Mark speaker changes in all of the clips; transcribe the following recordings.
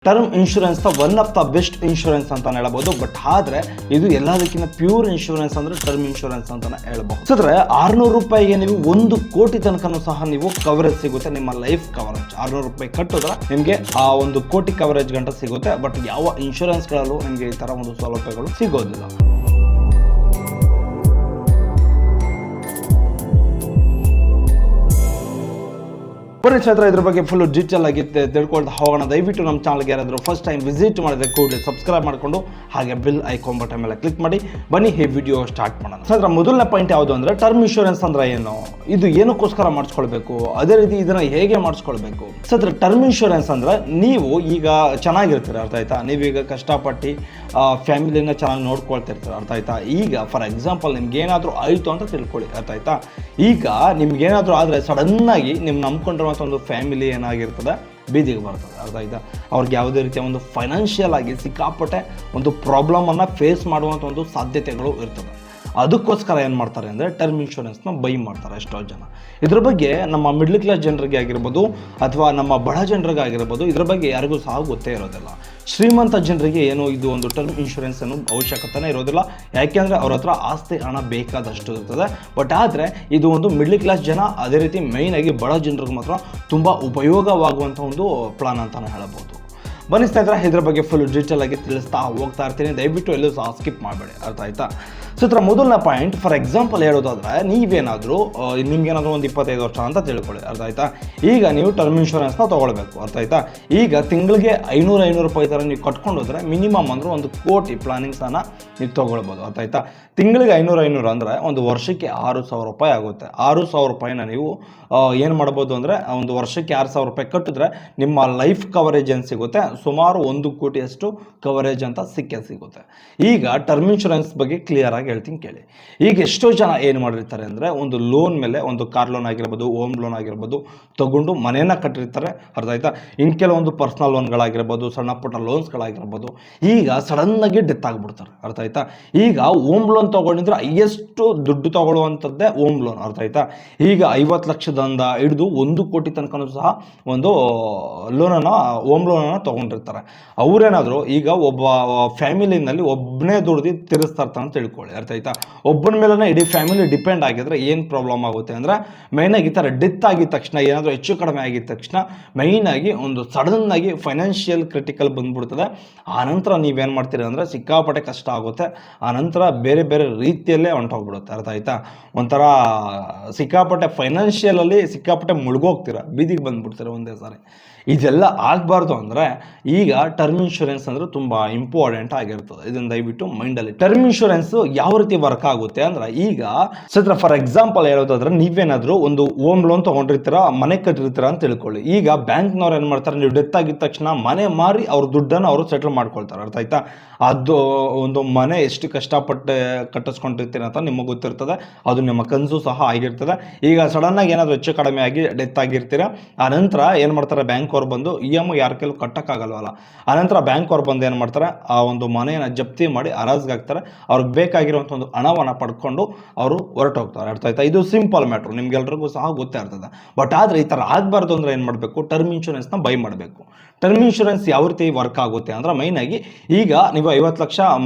Speaker 1: Term insurance one of the best insurance ಅಂತಾನೆ ಹೇಳ್ಬೋದು. But ಆದ್ರೆ ಇದು ಎಲ್ಲದಕ್ಕಿಂತ ಪ್ಯೂರ್ ಇನ್ಶೂರೆನ್ಸ್ ಅಂದ್ರೆ ಟರ್ಮ್ ಇನ್ಶೂರೆನ್ಸ್ ಅಂತಾನೆ ಹೇಳ್ಬಹುದು. ಅಂದ್ರೆ 600 ರೂಪಾಯಿಗೆ ನೀವು 1 ಕೋಟಿ ತನಕನೂ ಸಹ ನೀವು ಕವರೇಜ್ ಸಿಗುತ್ತೆ. ನಿಮ್ಮ ಲೈಫ್ ಕವರೇಜ್ 600 ರೂಪಾಯಿ ಕಟ್ಟಿದ್ರೆ ನಿಮಗೆ ಆ 1 ಕೋಟಿ ಕವರೇಜ್ ಗಂಟ ಸಿಗುತ್ತೆ. ಬಟ್ ಯಾವ ಇನ್ಶೂರೆನ್ಸ್ ಗಳಲ್ಲೂ ನಿಮಗೆ ಈ ತರ ಒಂದು ಸೌಲಭ್ಯಗಳು ಸಿಗೋದಿಲ್ಲ. ಬನ್ನಿ ಸ್ನೇಹಿತರೆ, ಇದ್ರ ಬಗ್ಗೆ ಫುಲ್ ಡೀಟೇಲ್ ಆಗಿ ತಿಳ್ಕೊಳ್ತಾ ಹೋಗೋಣ. ದಯವಿಟ್ಟು ನಮ್ಮ ಚಾನಲ್ಗೆ ಯಾರಾದರೂ ಫಸ್ಟ್ ಟೈಮ್ ವಿಸಿಟ್ ಮಾಡಿದ್ರೆ ಕೂಡಲೇ ಸಬ್ಸ್ಕ್ರೈಬ್ ಮಾಡಿಕೊಂಡು ಹಾಗೆ ಬಿಲ್ ಐಕಾನ್ ಬಟನ್ ಮೇಲೆ ಕ್ಲಿಕ್ ಮಾಡಿ. ಬನ್ನಿ ಈ ವಿಡಿಯೋ ಸ್ಟಾರ್ಟ್ ಮಾಡೋಣ. ಸ್ನೇಹಿತರೆ, ಮೊದಲನೇ ಪಾಯಿಂಟ್ ಯಾವುದು ಅಂದ್ರೆ ಟರ್ಮ್ ಇನ್ಶೂರೆನ್ಸ್ ಅಂದ್ರೆ ಏನು, ಇದು ಏನಕ್ಕೋಸ್ಕರ ಮಾಡಿಸ್ಕೊಳ್ಬೇಕು, ಅದೇ ರೀತಿ ಇದನ್ನ ಹೇಗೆ ಮಾಡಿಸ್ಕೊಳ್ಬೇಕು. ಸ್ನೇಹಿತರೆ, ಟರ್ಮ್ ಇನ್ಶೂರೆನ್ಸ್ ಅಂದ್ರೆ ನೀವು ಈಗ ಚೆನ್ನಾಗಿರ್ತೀರ, ಅರ್ಥ ಆಯ್ತಾ. ನೀವೀಗ ಕಷ್ಟಪಟ್ಟು ಫ್ಯಾಮಿಲಿನ ಚೆನ್ನಾಗಿ ನೋಡ್ಕೊಳ್ತಿರ್ತೀರ, ಅರ್ಥ ಆಯ್ತಾ. ಈಗ ಫಾರ್ ಎಕ್ಸಾಂಪಲ್ ನಿಮ್ಗೆ ಏನಾದರೂ ಆಯಿತು ಅಂತ ತಿಳ್ಕೊಳ್ಳಿ, ಅರ್ಥ ಆಯ್ತಾ. ಈಗ ನಿಮ್ಗೆ ಏನಾದರೂ ಆದರೆ ಸಡನ್ನಾಗಿ ನಿಮ್ಮ ನಂಬ್ಕೊಂಡಿರುವಂಥ ಒಂದು ಫ್ಯಾಮಿಲಿ ಏನಾಗಿರ್ತದೆ ಬೀದಿಗೆ ಬರ್ತದೆ, ಅರ್ಥ ಆಯ್ತಾ. ಅವ್ರಿಗೆ ಯಾವುದೇ ರೀತಿಯ ಒಂದು ಫೈನಾನ್ಷಿಯಲ್ ಆಗಿ ಸಿಕ್ಕಾಪಟ್ಟೆ ಒಂದು ಪ್ರಾಬ್ಲಮನ್ನು ಫೇಸ್ ಮಾಡುವಂಥ ಒಂದು ಸಾಧ್ಯತೆಗಳು ಇರ್ತದೆ. ಅದಕ್ಕೋಸ್ಕರ ಏನು ಮಾಡ್ತಾರೆ ಅಂದರೆ ಟರ್ಮ್ ಇನ್ಶೂರೆನ್ಸ್ನ ಬೈ ಮಾಡ್ತಾರೆ ಎಷ್ಟೋ ಜನ. ಇದ್ರ ಬಗ್ಗೆ ನಮ್ಮ ಮಿಡ್ಲ್ ಕ್ಲಾಸ್ ಜನರಿಗೆ ಆಗಿರ್ಬೋದು ಅಥವಾ ನಮ್ಮ ಬಡ ಜನರಿಗೆ ಆಗಿರ್ಬೋದು ಇದ್ರ ಬಗ್ಗೆ ಯಾರಿಗೂ ಸಹ ಗೊತ್ತೇ ಇರೋದಿಲ್ಲ. ಶ್ರೀಮಂತ ಜನರಿಗೆ ಏನೋ ಇದು ಒಂದು ಟರ್ಮ್ ಇನ್ಶೂರೆನ್ಸ್ ಅನ್ನೋ ಅವಶ್ಯಕತೆನೇ ಇರೋದಿಲ್ಲ, ಯಾಕೆಂದರೆ ಅವ್ರ ಹತ್ರ ಆಸ್ತಿ ಹಣ ಬೇಕಾದಷ್ಟು ಇರ್ತದೆ. ಬಟ್ ಆದರೆ ಇದು ಒಂದು ಮಿಡ್ಲ್ ಕ್ಲಾಸ್ ಜನ, ಅದೇ ರೀತಿ ಮೇಯ್ನ್ ಆಗಿ ಬಡ ಜನರಿಗೆ ಮಾತ್ರ ತುಂಬ ಉಪಯೋಗವಾಗುವಂಥ ಒಂದು ಪ್ಲಾನ್ ಅಂತಲೇ ಹೇಳಬಹುದು. ಬನ್ನಿ ಸ್ನೇಹಿತರೆ, ಇದ್ರ ಬಗ್ಗೆ ಫುಲ್ ಡೀಟೇಲ್ ಆಗಿ ತಿಳಿಸ್ತಾ ಹೋಗ್ತಾ ಇರ್ತೀನಿ. ದಯವಿಟ್ಟು ಎಲ್ಲೂ ಸಹ ಸ್ಕಿಪ್ ಮಾಡಬೇಡಿ, ಅರ್ಥ ಆಯ್ತಾ. ಸೊ ಇದರ ಮೊದಲನೇ ಪಾಯಿಂಟ್, ಫಾರ್ ಎಕ್ಸಾಂಪಲ್ ಹೇಳೋದಾದ್ರೆ ನೀವೇನಾದರೂ ನಿಮ್ಗೇನಾದರೂ ಒಂದು 25 ವರ್ಷ ಅಂತ ತಿಳ್ಕೊಳ್ಳಿ, ಅರ್ಥ ಆಯ್ತಾ. ಈಗ ನೀವು ಟರ್ಮ್ ಇನ್ಶೂರೆನ್ಸ್ನ ತೊಗೊಳ್ಬೇಕು, ಅರ್ಥ ಆಯ್ತಾ. ಈಗ ತಿಂಗಳಿಗೆ 500 ರೂಪಾಯಿ ಥರ ನೀವು ಕಟ್ಕೊಂಡು ಹೋದರೆ ಮಿನಿಮಮ್ ಅಂದ್ರೆ 1 ಕೋಟಿ ಪ್ಲಾನಿಂಗ್ಸನ್ನು ನೀವು ತೊಗೊಳ್ಬೋದು, ಅರ್ಥ ಆಯ್ತಾ. ತಿಂಗಳಿಗೆ 500 ಅಂದರೆ ಒಂದು ವರ್ಷಕ್ಕೆ 6,000 ರೂಪಾಯಿ ಆಗುತ್ತೆ. 6,000 ರೂಪಾಯಿನ ನೀವು ಏನು ಮಾಡ್ಬೋದು ಅಂದರೆ ಒಂದು ವರ್ಷಕ್ಕೆ 6,000 ರೂಪಾಯಿ ಕಟ್ಟಿದ್ರೆ ನಿಮ್ಮ ಲೈಫ್ ಕವರೇಜ್ ಏನು ಸಿಗುತ್ತೆ, ಸುಮಾರು 1 ಕೋಟಿಯಷ್ಟು ಕವರೇಜ್ ಅಂತ ಸಿಗುತ್ತೆ. ಈಗ ಟರ್ಮ್ ಇನ್ಶೂರೆನ್ಸ್ ಬಗ್ಗೆ ಕ್ಲಿಯರ್ ಆಗಿ ಹೇಳ್ತೀನಿ ಕೇಳಿ. ಈಗ ಎಷ್ಟೋ ಜನ ಏನು ಮಾಡಿರ್ತಾರೆ ಅಂದರೆ ಒಂದು ಲೋನ್ ಮೇಲೆ, ಒಂದು ಕಾರ್ ಲೋನ್ ಆಗಿರ್ಬೋದು, ಹೋಮ್ ಲೋನ್ ಆಗಿರ್ಬೋದು ತಗೊಂಡು ಮನೇನ ಕಟ್ಟಿರ್ತಾರೆ, ಅರ್ಥ ಆಯ್ತಾ. ಇನ್ನು ಕೆಲವೊಂದು ಪರ್ಸ್ನಲ್ ಲೋನ್ಗಳಾಗಿರ್ಬೋದು, ಸಣ್ಣ ಪುಟ್ಟ ಲೋನ್ಸ್ಗಳಾಗಿರ್ಬೋದು, ಈಗ ಸಡನ್ನಾಗಿ ಡೆತ್ ಆಗಿಬಿಡ್ತಾರೆ, ಅರ್ಥ ಆಯ್ತಾ. ಈಗ ಹೋಮ್ ಲೋನ್ ತೊಗೊಂಡಿದ್ರೆ ಹೈಯೆಸ್ಟ್ ದುಡ್ಡು ತೊಗೊಳ್ಳುವಂಥದ್ದೇ ಹೋಮ್ ಲೋನ್, ಅರ್ಥ ಆಯ್ತಾ. ಈಗ 50 ಲಕ್ಷದಿಂದ ಹಿಡಿದು 1 ಕೋಟಿ ತನಕನೂ ಸಹ ಒಂದು ಲೋನನ್ನು, ಹೋಮ್ ಲೋನನ್ನು ತೊಗೊಂಡಿರ್ತಾರೆ. ಅವರೇನಾದರೂ ಈಗ ಒಬ್ಬ ಫ್ಯಾಮಿಲಿನಲ್ಲಿ ಒಬ್ಬನೇ ದುಡ್ದು ತೀರಿಸ್ತಾ ಇರ್ತಾನೆ ಅಂತ ತಿಳ್ಕೊಳ್ಳಿ, ಅರ್ಥ ಆಯ್ತಾ. ಒಬ್ಬನ ಮೇಲೆ ಇಡೀ ಫ್ಯಾಮಿಲಿ ಡಿಪೆಂಡ್ ಆಗಿದ್ರೆ ಏನು ಪ್ರಾಬ್ಲಮ್ ಆಗುತ್ತೆ ಅಂದರೆ, ಮೈನಾಗಿ ಈ ಥರ ಡೆತ್ ಆಗಿದ ತಕ್ಷಣ, ಏನಾದರೂ ಹೆಚ್ಚು ಕಡಿಮೆ ಆಗಿದ ತಕ್ಷಣ ಮೈನಾಗಿ ಒಂದು ಸಡನ್ನಾಗಿ ಫೈನಾನ್ಷಿಯಲ್ ಕ್ರಿಟಿಕಲ್ ಬಂದ್ಬಿಡ್ತದೆ. ಆನಂತರ ನೀವೇನು ಮಾಡ್ತೀರಿ ಅಂದರೆ ಸಿಕ್ಕಾಪಟ್ಟೆ ಕಷ್ಟ ಆಗುತ್ತೆ. ಆನಂತರ ಬೇರೆ ಬೇರೆ ರೀತಿಯಲ್ಲೇ ಹೊಂಟೋಗ್ಬಿಡುತ್ತೆ, ಅರ್ಥ ಆಯ್ತಾ. ಒಂಥರ ಸಿಕ್ಕಾಪಟ್ಟೆ ಫೈನಾನ್ಷಿಯಲಲ್ಲಿ ಸಿಕ್ಕಾಪಟ್ಟೆ ಮುಳುಗೋಗ್ತೀರ, ಬೀದಿಗೆ ಬಂದ್ಬಿಡ್ತೀರ ಒಂದೇ ಸಾರಿ. ಇದೆಲ್ಲ ಆಗಬಾರ್ದು ಅಂದರೆ ಈಗ ಟರ್ಮ್ ಇನ್ಶೂರೆನ್ಸ್ ಅಂದರೆ ತುಂಬ ಇಂಪಾರ್ಟೆಂಟ್ ಆಗಿರ್ತದೆ. ಇದನ್ನು ದಯವಿಟ್ಟು ಮೈಂಡಲ್ಲಿ. ಟರ್ಮ್ ಇನ್ಶೂರೆನ್ಸ್ ಯಾವ ರೀತಿ ವರ್ಕ್ ಆಗುತ್ತೆ ಅಂದರೆ, ಈಗ ಸತ್ರ ಫಾರ್ ಎಕ್ಸಾಂಪಲ್ ಹೇಳೋದಾದ್ರೆ ನೀವೇನಾದರೂ ಒಂದು ಹೋಮ್ ಲೋನ್ ತೊಗೊಂಡಿರ್ತೀರ, ಮನೆ ಕಟ್ಟಿರ್ತೀರ ಅಂತ ತಿಳ್ಕೊಳ್ಳಿ. ಈಗ ಬ್ಯಾಂಕ್ನವ್ರು ಏನು ಮಾಡ್ತಾರೆ, ನೀವು ಡೆತ್ ಆಗಿದ ತಕ್ಷಣ ಮನೆ ಮಾರಿ ಅವ್ರ ದುಡ್ಡನ್ನು ಅವರು ಸೆಟಲ್ ಮಾಡ್ಕೊಳ್ತಾರೆ, ಅರ್ಥ ಆಯ್ತಾ. ಅದು ಒಂದು ಮನೆ ಎಷ್ಟು ಕಷ್ಟಪಟ್ಟು ಕಟ್ಟಿಸ್ಕೊಂಡಿರ್ತೀರ ಅಂತ ನಿಮಗೆ ಗೊತ್ತಿರ್ತದೆ, ಅದು ನಿಮ್ಮ ಕನಸು ಸಹ ಆಗಿರ್ತದೆ. ಈಗ ಸಡನ್ನಾಗಿ ಏನಾದರೂ ಹೆಚ್ಚು ಕಡಿಮೆ ಆಗಿ ಡೆತ್ ಆಗಿರ್ತೀರ, ಆನಂತರ ಏನು ಮಾಡ್ತಾರೆ, ಬ್ಯಾಂಕ್ ಅವ್ರು ಬಂದು EMI ಯಾರ ಕೆಲವು ಕಟ್ಟಕ್ಕಾಗಲ್ವಲ್ಲ, ಆನಂತರ ಬ್ಯಾಂಕ್ ಅವ್ರು ಬಂದು ಏನು ಮಾಡ್ತಾರೆ, ಆ ಒಂದು ಮನೆಯನ್ನು ಜಪ್ತಿ ಮಾಡಿ ಹರಾಜ್ಗೆ ಹಾಕ್ತಾರೆ. ಅವ್ರಿಗೆ ಬೇಕಾಗಿರುವಂಥ ಒಂದು ಹಣವನ್ನು ಪಡ್ಕೊಂಡು ಅವರು ಹೊರಟೋಗ್ತಾರೆ, ಅರ್ಥ ಆಯ್ತಾ. ಇದು ಸಿಂಪಲ್ ಮ್ಯಾಟ್ರು, ನಿಮ್ಗೆಲ್ರಿಗೂ ಸಹ ಗೊತ್ತೇ ಇರ್ತದೆ. ಬಟ್ ಆದರೆ ಈ ಥರ ಆಗಬಾರ್ದು ಅಂದರೆ ಏನು ಮಾಡಬೇಕು, ಟರ್ಮ್ ಇನ್ಶೂರೆನ್ಸ್ನ ಬೈ ಮಾಡಬೇಕು. ಟರ್ಮ್ ಇನ್ಶೂರೆನ್ಸ್ ಯಾವ ರೀತಿ ವರ್ಕ್ ಆಗುತ್ತೆ ಅಂದರೆ, ಮೈನಾಗಿ ಈಗ ನೀವು 50 ಲಕ್ಷ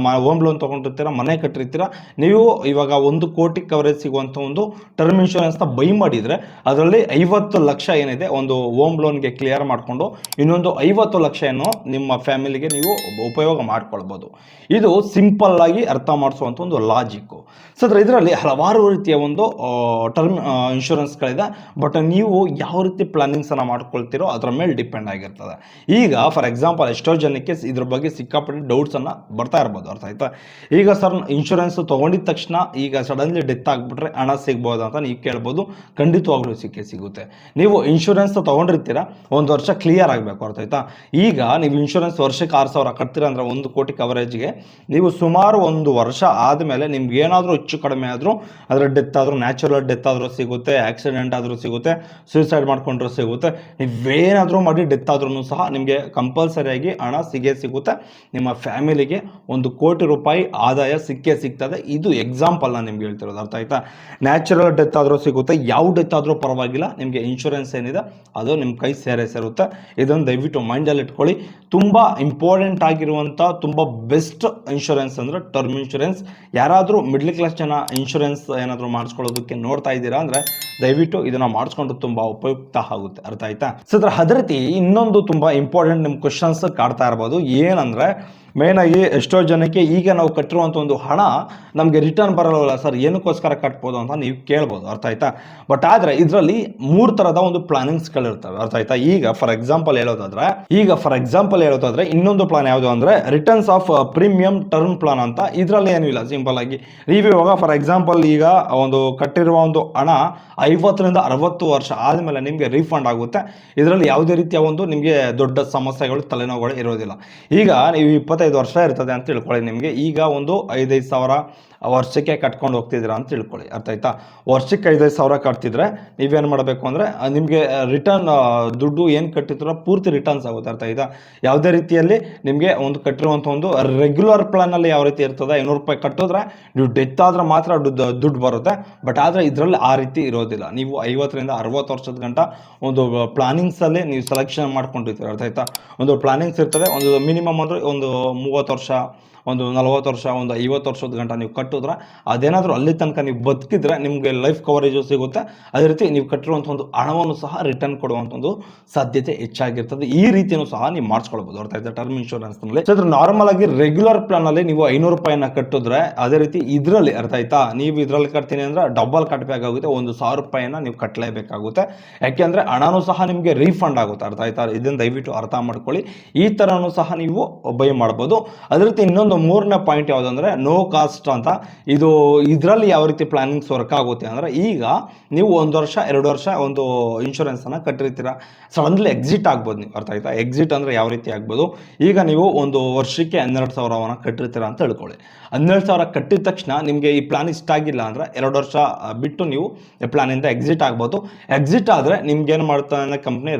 Speaker 1: ಹೋಮ್ ಲೋನ್ ತೊಗೊಂಡಿರ್ತೀರ, ಮನೆ ಕಟ್ಟಿರ್ತೀರ, ನೀವು ಇವಾಗ 1 ಕೋಟಿ ಕವರೇಜ್ ಸಿಗುವಂಥ ಒಂದು ಟರ್ಮ್ ಇನ್ಶೂರೆನ್ಸ್ನ ಬೈ ಮಾಡಿದರೆ ಅದರಲ್ಲಿ 50 ಲಕ್ಷ ಏನಿದೆ ಒಂದು ಹೋಮ್ ಲೋನ್ಗೆ ಕ್ಲಿಯರ್ ಮಾಡಿಕೊಂಡು ಇನ್ನೊಂದು 50 ಲಕ್ಷ ಏನು ನಿಮ್ಮ ಫ್ಯಾಮಿಲಿಗೆ ನೀವು ಉಪಯೋಗ ಮಾಡ್ಕೊಳ್ಬೋದು. ಇದು ಸಿಂಪಲ್ ಆಗಿ ಅರ್ಥ ಮಾಡಿಸುವಂಥ ಒಂದು ಲಾಜಿಕ್ಕು. ಸೊ ಇದರಲ್ಲಿ ಹಲವಾರು ರೀತಿಯ ಒಂದು ಟರ್ಮ್ ಇನ್ಶೂರೆನ್ಸ್ಗಳಿದೆ. ಬಟ್ ನೀವು ಯಾವ ರೀತಿ ಪ್ಲಾನಿಂಗ್ಸನ್ನು ಮಾಡ್ಕೊಳ್ತೀರೋ ಅದರ ಮೇಲೆ ಡಿಪೆಂಡ್ ಆಗಿರ್ತದೆ. ಈಗ ಫಾರ್ ಎಕ್ಸಾಂಪಲ್ ಎಷ್ಟೋ ಜನಕ್ಕೆ ಇದ್ರ ಬಗ್ಗೆ ಸಿಕ್ಕಾಪಟ್ಟೆ ಡೌಟ್ಸನ್ನು ಬರ್ತಾ ಇರ್ಬೋದು, ಅರ್ಥ ಆಯ್ತಾ. ಈಗ ಸರ್ ಇನ್ಶೂರೆನ್ಸ್ ತೊಗೊಂಡಿದ ತಕ್ಷಣ ಈಗ ಸಡನ್ಲಿ ಡೆತ್ ಆಗಿಬಿಟ್ರೆ ಹಣ ಸಿಗ್ಬೋದು ಅಂತ ನೀವು ಕೇಳ್ಬೋದು. ಖಂಡಿತವಾಗ್ಲೂ ಸಿಗುತ್ತೆ. ನೀವು ಇನ್ಶೂರೆನ್ಸ್ ತೊಗೊಂಡಿರ್ತೀರ, 1 ವರ್ಷ ಕ್ಲಿಯರ್ ಆಗಬೇಕು, ಅರ್ಥ ಆಯ್ತಾ. ಈಗ ನೀವು ಇನ್ಶೂರೆನ್ಸ್ ವರ್ಷಕ್ಕೆ 6,000 ಕಟ್ತೀರ ಅಂದರೆ 1 ಕೋಟಿ ಕವರೇಜ್ಗೆ ನೀವು ಸುಮಾರು 1 ವರ್ಷ ಆದ ಆದಮೇಲೆ ನಿಮ್ಗೆ ಏನಾದರೂ ಹೆಚ್ಚು ಕಡಿಮೆ ಆದರೂ ಅದರ ಡೆತ್ ಆದರೂ, ನ್ಯಾಚುರಲ್ ಡೆತ್ ಆದರೂ ಸಿಗುತ್ತೆ, ಆಕ್ಸಿಡೆಂಟ್ ಆದರೂ ಸಿಗುತ್ತೆ, ಸೂಸೈಡ್ ಮಾಡ್ಕೊಂಡ್ರೂ ಸಿಗುತ್ತೆ, ನೀವೇನಾದರೂ ಮಾಡಿ ಡೆತ್ ಆದ್ರೂ ಸಹ ನಿಮಗೆ ಕಂಪಲ್ಸರಿಯಾಗಿ ಹಣ ಸಿಗುತ್ತೆ. ನಿಮ್ಮ ಫ್ಯಾಮಿಲಿಗೆ 1 ಕೋಟಿ ರೂಪಾಯಿ ಆದಾಯ ಸಿಗ್ತದೆ. ಇದು ಎಕ್ಸಾಂಪಲ್ ನಾನು ನಿಮ್ಗೆ ಹೇಳ್ತಿರೋದು, ಅರ್ಥ ಆಯ್ತಾ? ನ್ಯಾಚುರಲ್ ಡೆತ್ ಆದರೂ ಸಿಗುತ್ತೆ, ಯಾವ ಡೆತ್ ಆದರೂ ಪರವಾಗಿಲ್ಲ, ನಿಮಗೆ ಇನ್ಶೂರೆನ್ಸ್ ಏನಿದೆ ಅದು ನಿಮ್ಮ ಕೈ ಸೇರುತ್ತೆ. ಇದನ್ನು ದಯವಿಟ್ಟು ಮೈಂಡಲ್ಲಿ ಇಟ್ಕೊಳ್ಳಿ. ತುಂಬ ಇಂಪಾರ್ಟೆಂಟ್ ಆಗಿರುವಂಥ ತುಂಬ ಬೆಸ್ಟ್ ಇನ್ಶೂರೆನ್ಸ್ ಅಂದರೆ ಟರ್ಮ್ ಇನ್ಶೂರೆನ್ಸ್. ಯಾರಾದರೂ ಮಿಡ್ಲ್ ಕ್ಲಾಸ್ ಜನ ಇನ್ಶೂರೆನ್ಸ್ ಏನಾದರೂ ಮಾಡಿಸ್ಕೊಳ್ಳೋದಕ್ಕೆ ನೋಡ್ತಾ ಇದ್ದೀರಾ ಅಂದರೆ ದಯವಿಟ್ಟು ಇದನ್ನು ಮಾಡಿಸ್ಕೊಂಡು ತುಂಬ ಉಪಯುಕ್ತ ಆಗುತ್ತೆ, ಅರ್ಥ ಆಯ್ತಾ? ಸೊ ಅದೇ ರೀತಿ ಇನ್ನೊಂದು ತುಂಬ ಇಂಪಾರ್ಟೆಂಟ್ ನಿಮ್ಮ ಕ್ವಶನ್ಸ್ ಕಾಡ್ತಾ ಇರ್ಬೋದು. ಏನಂದರೆ ಮೇಯ್ನಾಗಿ ಎಷ್ಟೋ ಜನಕ್ಕೆ ಈಗ ನಾವು ಕಟ್ಟಿರುವಂಥ ಒಂದು ಹಣ ನಮಗೆ ರಿಟರ್ನ್ ಬರೋಲ್ಲ ಸರ್, ಏನಕ್ಕೋಸ್ಕರ ಕಟ್ಬೋದು ಅಂತ ನೀವು ಕೇಳ್ಬೋದು, ಅರ್ಥ ಆಯ್ತಾ? ಬಟ್ ಆದರೆ ಇದರಲ್ಲಿ 3 ಥರದ ಒಂದು ಪ್ಲಾನಿಂಗ್ಸ್ಗಳಿರ್ತವೆ, ಅರ್ಥ ಆಯ್ತಾ? ಈಗ ಫಾರ್ ಎಕ್ಸಾಂಪಲ್ ಹೇಳೋದಾದ್ರೆ ಇನ್ನೊಂದು ಪ್ಲಾನ್ ಯಾವುದು ಅಂದರೆ returns of premium term plan ಅಂತ. ಇದರಲ್ಲಿ ಏನೂ ಇಲ್ಲ, ಸಿಂಪಲ್ ಆಗಿ ನೀವು ಇವಾಗ ಫಾರ್ ಎಕ್ಸಾಂಪಲ್ ಈಗ ಒಂದು ಕಟ್ಟಿರುವ ಒಂದು ಹಣ 50 ರಿಂದ 60 ವರ್ಷ ಆದಮೇಲೆ ನಿಮಗೆ ರೀಫಂಡ್ ಆಗುತ್ತೆ. ಇದರಲ್ಲಿ ಯಾವುದೇ ರೀತಿಯ ಒಂದು ನಿಮಗೆ ದೊಡ್ಡ ಸಮಸ್ಯೆಗಳು, ತಲೆನೋವುಗಳು ಇರೋದಿಲ್ಲ. ಈಗ ನೀವು 25 ವರ್ಷ ಇರ್ತದೆ ಅಂತ ತಿಳ್ಕೊಳ್ಳಿ, ನಿಮಗೆ ಈಗ ಒಂದು 5-5 ಸಾವಿರ ವರ್ಷಕ್ಕೆ ಕಟ್ಕೊಂಡು ಹೋಗ್ತಿದ್ದೀರಾ ಅಂತ ತಿಳ್ಕೊಳ್ಳಿ, ಅರ್ಥ ಆಯ್ತಾ? ವರ್ಷಕ್ಕೆ 5-5 ಸಾವಿರ ಕಟ್ತಿದ್ರೆ ನೀವೇನು ಮಾಡಬೇಕು ಅಂದರೆ ನಿಮಗೆ ರಿಟರ್ನ್ ದುಡ್ಡು ಏನು ಕಟ್ಟಿದ್ರೋ ಪೂರ್ತಿ ರಿಟರ್ನ್ಸ್ ಆಗುತ್ತೆ, ಅರ್ಥ ಆಯ್ತಾ? ಯಾವುದೇ ರೀತಿಯಲ್ಲಿ ನಿಮಗೆ ಒಂದು ಕಟ್ಟಿರುವಂಥ ಒಂದು ರೆಗ್ಯುಲರ್ ಪ್ಲಾನಲ್ಲಿ ಯಾವ ರೀತಿ ಇರ್ತದೆ, 500 ರೂಪಾಯಿ ಕಟ್ಟಿದ್ರೆ ನೀವು ಡೆತ್ ಆದರೆ ಮಾತ್ರ ದುಡ್ಡು ಬರುತ್ತೆ. ಬಟ್ ಆದರೆ ಇದರಲ್ಲಿ ಆ ರೀತಿ ಇರೋದಿಲ್ಲ. ನೀವು 50 ರಿಂದ 60 ವರ್ಷದ ಗಂಟ ಒಂದು ಪ್ಲಾನಿಂಗ್ಸಲ್ಲಿ ನೀವು ಸೆಲೆಕ್ಷನ್ ಮಾಡ್ಕೊಂಡಿರ್ತೀರ, ಅರ್ಥ ಆಯ್ತಾ? ಒಂದು ಪ್ಲಾನಿಂಗ್ಸ್ ಇರ್ತದೆ, ಒಂದು ಮಿನಿಮಮ್ ಅಂದರೆ ಒಂದು 30 ವರ್ಷ, ಒಂದು 40 ವರ್ಷ, ಒಂದು 50 ವರ್ಷದ ಗಂಟ ನೀವು ಕಟ್ಟಿದ್ರೆ ಅದೇನಾದರೂ ಅಲ್ಲಿ ತನಕ ನೀವು ಬದುಕಿದ್ರೆ ನಿಮಗೆ ಲೈಫ್ ಕವರೇಜು ಸಿಗುತ್ತೆ. ಅದೇ ರೀತಿ ನೀವು ಕಟ್ಟಿರುವಂಥ ಒಂದು ಹಣವನ್ನು ಸಹ ರಿಟರ್ನ್ ಕೊಡುವಂಥ ಒಂದು ಸಾಧ್ಯತೆ ಹೆಚ್ಚಾಗಿರ್ತದೆ. ಈ ರೀತಿಯೂ ಸಹ ನೀವು ಮಾಡಿಸ್ಕೊಳ್ಬೋದು, ಅರ್ಥ ಆಯ್ತಾ? ಟರ್ಮ್ ಇನ್ಶೂರೆನ್ಸ್ನಲ್ಲಿ ನಾರ್ಮಲ್ ಆಗಿ ರೆಗ್ಯುಲರ್ ಪ್ಲಾನಲ್ಲಿ ನೀವು 500 ರೂಪಾಯಿನ ಕಟ್ಟಿದ್ರೆ, ಅದೇ ರೀತಿ ಇದರಲ್ಲಿ ಅರ್ಥ ಆಯ್ತಾ, ನೀವು ಇದರಲ್ಲಿ ಕಟ್ತೀನಿ ಅಂದರೆ ಡಬಲ್ ಕಟ್ಟಬೇಕಾಗುತ್ತೆ, 1,000 ರೂಪಾಯಿನ ನೀವು ಕಟ್ಟಲೇಬೇಕಾಗುತ್ತೆ. ಯಾಕೆಂದರೆ ಹಣನೂ ಸಹ ನಿಮಗೆ ರೀಫಂಡ್ ಆಗುತ್ತೆ, ಅರ್ಥ ಆಯ್ತಾ? ಇದನ್ನು ದಯವಿಟ್ಟು ಅರ್ಥ ಮಾಡ್ಕೊಳ್ಳಿ. ಈ ಥರನೂ ಸಹ ನೀವು ಬೈ ಮಾಡ್ಬೋದು. ಅದೇ ರೀತಿ ಇನ್ನೊಂದು 3ನೇ ಪಾಯಿಂಟ್ ಯಾವುದು ಅಂದರೆ ನೋ ಕಾಸ್ಟ್ ಅಂತ. ಇದರಲ್ಲಿ ಯಾವ ರೀತಿ ಪ್ಲಾನಿಂಗ್ಸ್ ವರ್ಕ್ ಆಗುತ್ತೆ ಅಂದರೆ, ಈಗ ನೀವು 1 ವರ್ಷ 2 ವರ್ಷ ಒಂದು ಇನ್ಶೂರೆನ್ಸನ್ನು ಕಟ್ಟಿರ್ತೀರ, ಸಡನ್ಲಿ ಎಕ್ಸಿಟ್ ಆಗ್ಬೋದು ನೀವು, ಅರ್ಥ ಆಯ್ತಾ? ಎಕ್ಸಿಟ್ ಅಂದರೆ ಯಾವ ರೀತಿ ಆಗ್ಬೋದು, ಈಗ ನೀವು ಒಂದು ವರ್ಷಕ್ಕೆ 12,000 ಕಟ್ಟಿರ್ತೀರ ಅಂತ ಹೇಳ್ಕೊಳ್ಳಿ. 12,000 ಕಟ್ಟಿದ ತಕ್ಷಣ ನಿಮಗೆ ಈ ಪ್ಲಾನ್ ಇಷ್ಟ ಆಗಿಲ್ಲ ಅಂದರೆ 2 ವರ್ಷ ಬಿಟ್ಟು ನೀವು ಈ ಪ್ಲಾನಿಂದ ಎಕ್ಸಿಟ್ ಆಗ್ಬೋದು. ಎಕ್ಸಿಟ್ ಆದರೆ ನಿಮ್ಗೇನು ಮಾಡ್ತಾರೆ ಅಂದರೆ ಕಂಪ್ನಿ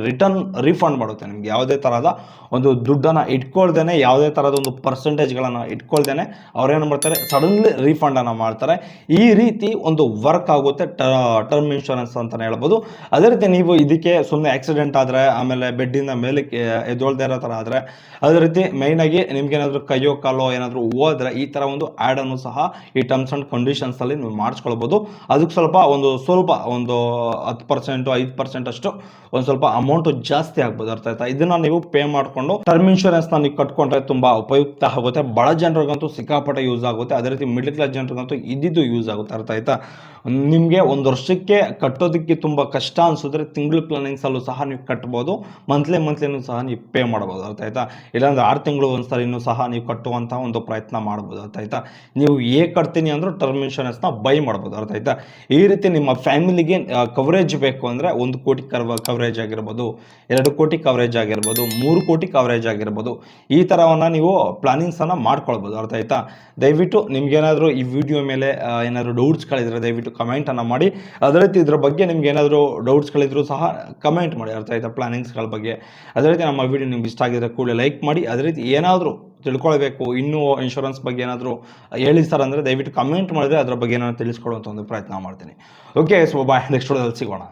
Speaker 1: ರೀಫಂಡ್ ಮಾಡುತ್ತೆ. ನಿಮ್ಗೆ ಯಾವುದೇ ಥರದ ಒಂದು ದುಡ್ಡನ್ನು ಇಟ್ಕೊಳ್ದೇನೆ, ಯಾವುದೇ ಥರದ ಒಂದು ಪರ್ಸೆಂಟೇಜ್ಗಳನ್ನು ಇಟ್ಕೊಳ್ದೇನೆ ಅವ್ರೇನು ಮಾಡ್ತಾರೆ, ಸಡನ್ಲಿ ರೀಫಂಡನ್ನು ಮಾಡ್ತಾರೆ. ಈ ರೀತಿ ಒಂದು ವರ್ಕ್ ಆಗುತ್ತೆ ಟರ್ಮ್ ಇನ್ಶೂರೆನ್ಸ್ ಅಂತಲೇ ಹೇಳ್ಬೋದು. ಅದೇ ರೀತಿ ನೀವು ಇದಕ್ಕೆ ಸುಮ್ಮನೆ ಆಕ್ಸಿಡೆಂಟ್ ಆದರೆ, ಆಮೇಲೆ ಬೆಡ್ಡಿಂದ ಮೇಲೆ ಎದ್ದೊಳ್ದೇ ಇರೋ ಥರ ಆದರೆ, ಅದೇ ರೀತಿ ಮೇಯ್ನಾಗಿ ನಿಮ್ಗೇನಾದರೂ ಕೈಯೋ ಕಾಲೋ ಏನಾದರೂ ಹೋದರೆ ಈ ಥರ ಒಂದು ಆ್ಯಡನ್ನು ಸಹ ಈ ಟರ್ಮ್ಸ್ ಆ್ಯಂಡ್ ಕಂಡೀಷನ್ಸಲ್ಲಿ ನೀವು ಮಾಡಿಸ್ಕೊಳ್ಬೋದು. ಅದಕ್ಕೆ ಸ್ವಲ್ಪ ಒಂದು 10%, 5% ಅಷ್ಟು ಒಂದು ಸ್ವಲ್ಪ ಅಮೌಂಟು ಜಾಸ್ತಿ ಆಗ್ಬೋದು, ಅರ್ಥ ಆಯ್ತಾ? ಇದನ್ನು ನೀವು ಪೇ ಮಾಡಿಕೊಂಡು ಟರ್ಮ್ ಇನ್ಶೂರೆನ್ಸ್ನ ನೀವು ಕಟ್ಕೊಂಡ್ರೆ ತುಂಬ ಉಪಯುಕ್ತ ಆಗುತ್ತೆ. ಬಡ ಜನರಿಗಂತೂ ಸಿಕ್ಕಾಪಟ್ಟೆ ಯೂಸ್ ಆಗುತ್ತೆ. ಅದೇ ರೀತಿ ಮಿಡ್ಲ್ ಕ್ಲಾಸ್ ಜನರಿಗಂತೂ ಇದ್ದಿದ್ದು ಯೂಸ್ ಆಗುತ್ತೆ, ಅರ್ಥ ಆಯ್ತಾ? ನಿಮಗೆ 1 ವರ್ಷಕ್ಕೆ ಕಟ್ಟೋದಕ್ಕೆ ತುಂಬ ಕಷ್ಟ ಅನಿಸಿದ್ರೆ ತಿಂಗಳ ಪ್ಲಾನಿಂಗ್ಸಲ್ಲೂ ಸಹ ನೀವು ಕಟ್ಬೋದು. ಮಂತ್ಲಿನೂ ಸಹ ನೀವು ಪೇ ಮಾಡ್ಬೋದು, ಅರ್ಥ ಆಯ್ತಾ? ಇಲ್ಲಾಂದ್ರೆ 6 ತಿಂಗಳು ಒಂದ್ಸರಿನೂ ಸಹ ನೀವು ಕಟ್ಟುವಂಥ ಒಂದು ಪ್ರಯತ್ನ ಮಾಡ್ಬೋದು, ಅರ್ಥ ಆಯ್ತಾ? ನೀವು ಹೇಗೆ ಕಟ್ತೀನಿ ಅಂದರೂ ಟರ್ಮ್ ಇನ್ಶೂರೆನ್ಸ್ನ ಬೈ ಮಾಡ್ಬೋದು, ಅರ್ಥ ಆಯ್ತಾ? ಈ ರೀತಿ ನಿಮ್ಮ ಫ್ಯಾಮಿಲಿಗೆ ಕವರೇಜ್ ಬೇಕು ಅಂದರೆ 1 ಕೋಟಿ ಕವರೇಜ್ ಆಗಿರ್ಬೋದು, 2 ಕೋಟಿ ಕವರೇಜ್ ಆಗಿರ್ಬೋದು, 3 ಕೋಟಿ ಕವರೇಜ್ ಆಗಿರ್ಬೋದು, ಈ ಥರವನ್ನು ನೀವು ಪ್ಲಾನಿಂಗ್ಸನ್ನು ಮಾಡ್ಕೊಳ್ಬೋದು, ಅರ್ಥ ಆಯ್ತಾ? ದಯವಿಟ್ಟು ನಿಮ್ಗೇನಾದರೂ ಈ ವಿಡಿಯೋ ಮೇಲೆ ಏನಾದರೂ ಡೌಟ್ಸ್ಗಳಿದ್ರೆ ದಯವಿಟ್ಟು ಕಮೆಂಟನ್ನು ಮಾಡಿ. ಅದೇ ರೀತಿ ಇದ್ರ ಬಗ್ಗೆ ನಿಮ್ಗೆ ಏನಾದರೂ ಡೌಟ್ಸ್ಗಳಿದ್ರೂ ಸಹ ಕಮೆಂಟ್ ಮಾಡಿ, ಅರ್ಥ ಆಯ್ತಾ? ಪ್ಲಾನಿಂಗ್ಸ್ಗಳ ಬಗ್ಗೆ. ಅದೇ ರೀತಿ ನಮ್ಮ ವಿಡಿಯೋ ನಿಮ್ಗೆ ಇಷ್ಟ ಆಗಿದ್ರೆ ಕೂಡಲೇ ಲೈಕ್ ಮಾಡಿ. ಅದೇ ರೀತಿ ಏನಾದರೂ ತಿಳ್ಕೊಳ್ಬೇಕು, ಇನ್ನೂ ಇನ್ಶೂರೆನ್ಸ್ ಬಗ್ಗೆ ಏನಾದರೂ ಹೇಳಿ ಸರ್ ಅಂದರೆ ದಯವಿಟ್ಟು ಕಮೆಂಟ್ ಮಾಡಿದ್ರೆ ಅದರ ಬಗ್ಗೆ ಏನಾದರೂ ತಿಳಿಸ್ಕೊಡುವಂಥ ಒಂದು ಪ್ರಯತ್ನ ಮಾಡ್ತೀನಿ. ಓಕೆ, ಸೊ ಬಾಯ್, ನೆಕ್ಸ್ಟ್ ವಿಡಿಯೋದಲ್ಲಿ ಸಿಗೋಣ.